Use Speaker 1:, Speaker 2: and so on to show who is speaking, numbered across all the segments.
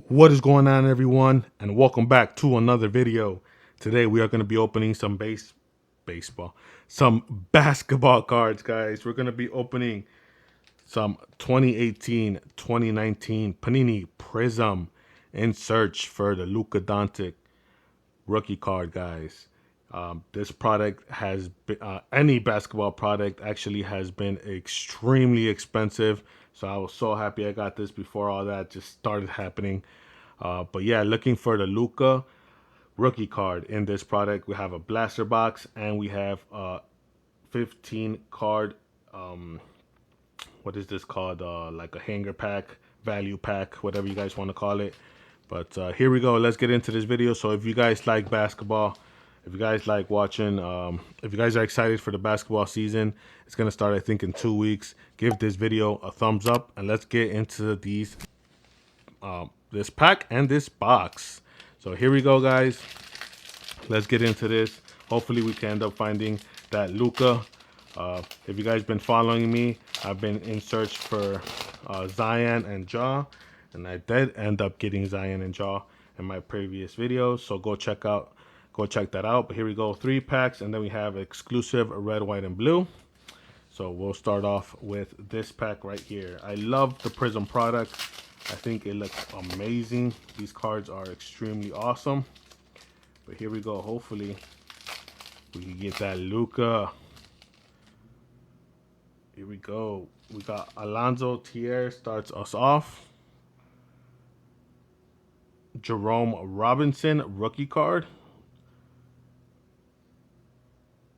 Speaker 1: What is going on, everyone, and welcome back to another video. Today we are going to be opening some basketball cards, guys. We're going to be opening some 2018-2019 Panini Prizm in search for the Luka Doncic rookie card, guys. This product has been, any basketball product actually has been extremely expensive. So I was so happy I got this before all that just started happening. But yeah, looking for the Luka rookie card in this product. We have a blaster box and we have a 15 card. What is this called? Like a hanger pack, value pack, whatever you guys want to call it. But here we go. Let's get into this video. So if you guys like basketball, if you guys like watching, if you guys are excited for the basketball season, it's going to start, I think, in 2 weeks. Give this video a thumbs up and let's get into this pack and this box. So here we go, guys. Let's get into this. Hopefully we can end up finding that Luka. If you guys been following me, I've been in search for Zion and Ja, and I did end up getting Zion and Ja in my previous videos. So go check that out. But here we go, 3 packs, and then we have exclusive red, white, and blue. So we'll start off with this pack right here. I love the Prizm product. I think it looks amazing. These cards are extremely awesome. But here we go. Hopefully we can get that Luka. Here we go. We got Alonzo Tier starts us off. Jerome Robinson rookie card.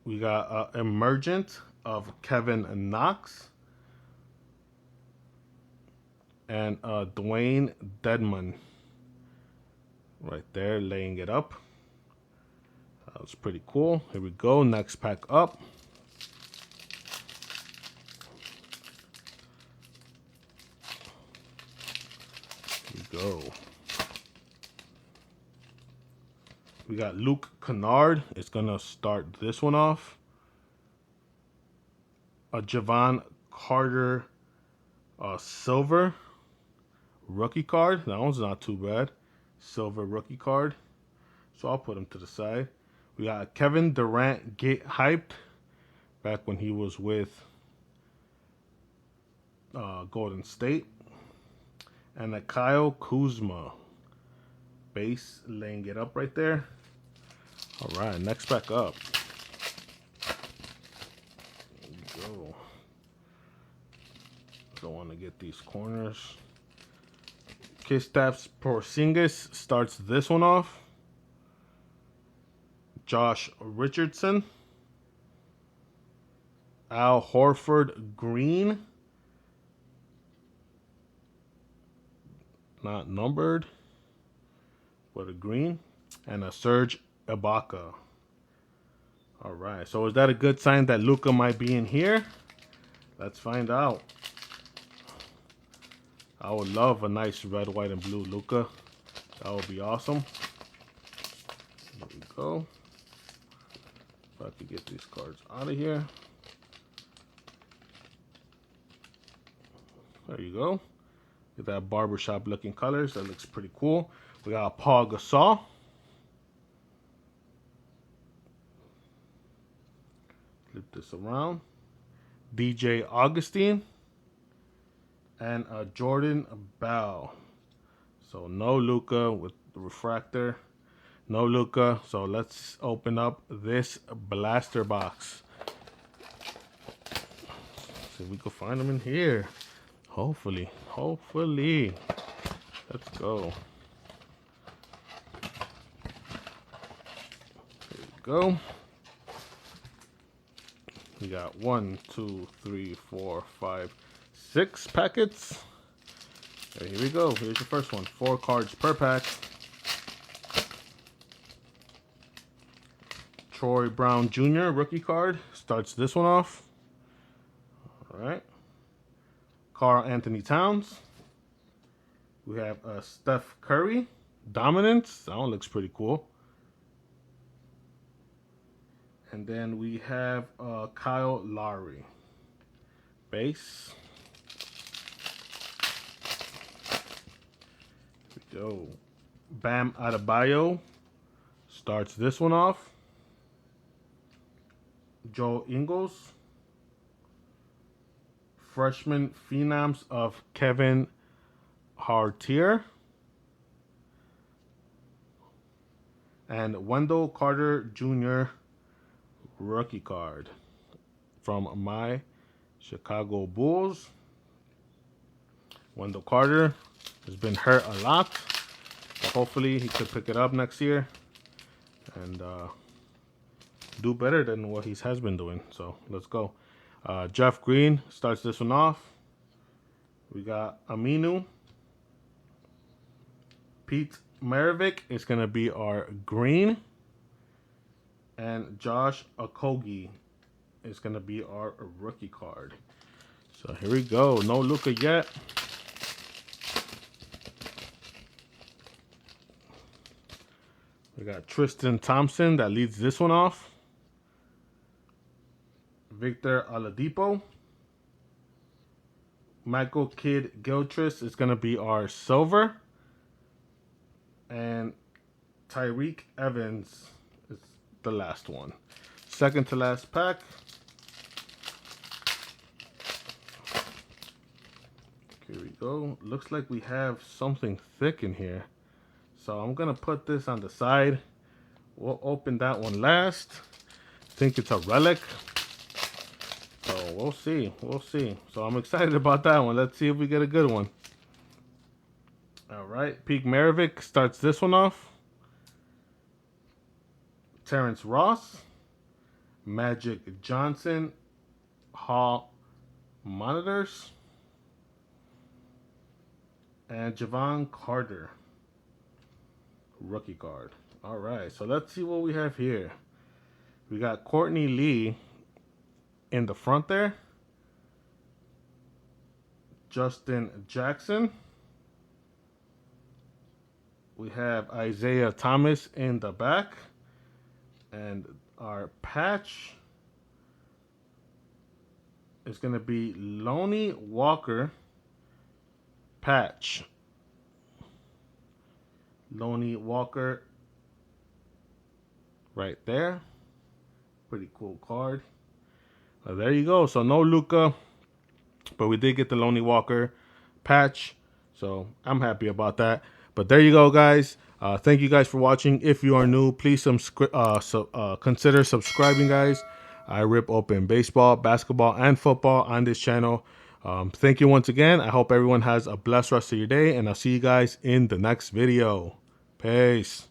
Speaker 1: We got Emergent of Kevin Knox. And Dwayne Dedman right there laying it up. That was pretty cool. Here we go. Next pack up. Here we go. We got Luke Kennard. It's going to start this one off. A Javon Carter silver rookie card. That one's not too bad. Silver rookie card. So I'll put him to the side. We got Kevin Durant get hyped back when he was with Golden State. And a Kyle Kuzma base laying it up right there. All right, next pack up. There we go. Don't want to get these corners. Kristaps Porzingis starts this one off. Josh Richardson. Al Horford green. Not numbered, but a green. And a Serge Ibaka. All right, so is that a good sign that Luka might be in here? Let's find out. I would love a nice red, white, and blue Luka. That would be awesome. There we go. If I could get these cards out of here. There you go. Get that barbershop looking colors. That looks pretty cool. We got Paul Gasol. Flip this around. DJ Augustine. And a Jordan Bell. So no Luka with the refractor. No Luka. So let's open up this blaster box. See if we can find them in here. Hopefully. Let's go. There we go. We got 1, 2, 3, 4, 5, 6 packets. Okay, here we go. Here's the first one. 4 cards per pack. Troy Brown Jr. rookie card starts this one off. All right. Karl Anthony Towns. We have Steph Curry Dominance. That one looks pretty cool. And then we have Kyle Lowry base. Yo, Bam Adebayo starts this one off. Joe Ingles. Freshman phenoms of Kevin Hartier. And Wendell Carter Jr. rookie card from my Chicago Bulls. Wendell Carter has been hurt a lot, but hopefully he could pick it up next year and do better than what he has been doing. So let's go. Jeff Green starts this one off. We got Aminu. Pete Maravik is going to be our green. And Josh Okogie is going to be our rookie card. So here we go. No Luka yet. We got Tristan Thompson that leads this one off. Victor Oladipo. Michael Kidd Gilchrist is going to be our silver. And Tyreek Evans is the last one. Second to last pack. Here we go. Looks like we have something thick in here. So I'm going to put this on the side. We'll open that one last. I think it's a relic. So we'll see. We'll see. So I'm excited about that one. Let's see if we get a good one. All right. Pete Maravik starts this one off. Terrence Ross. Magic Johnson. Hall Monitors. And Javon Carter. Rookie card. All right. So let's see what we have here. We got Courtney Lee in the front there. Justin Jackson. We have Isaiah Thomas in the back. And our patch is going to be Lonnie Walker patch. Lonnie Walker right there. Pretty cool card. There you go. So no Luka, but we did get the Lonnie Walker patch. So I'm happy about that. But there you go, guys. Thank you guys for watching. If you are new, please consider subscribing, guys. I rip open baseball, basketball, and football on this channel. Thank you once again. I hope everyone has a blessed rest of your day, and I'll see you guys in the next video. Peace.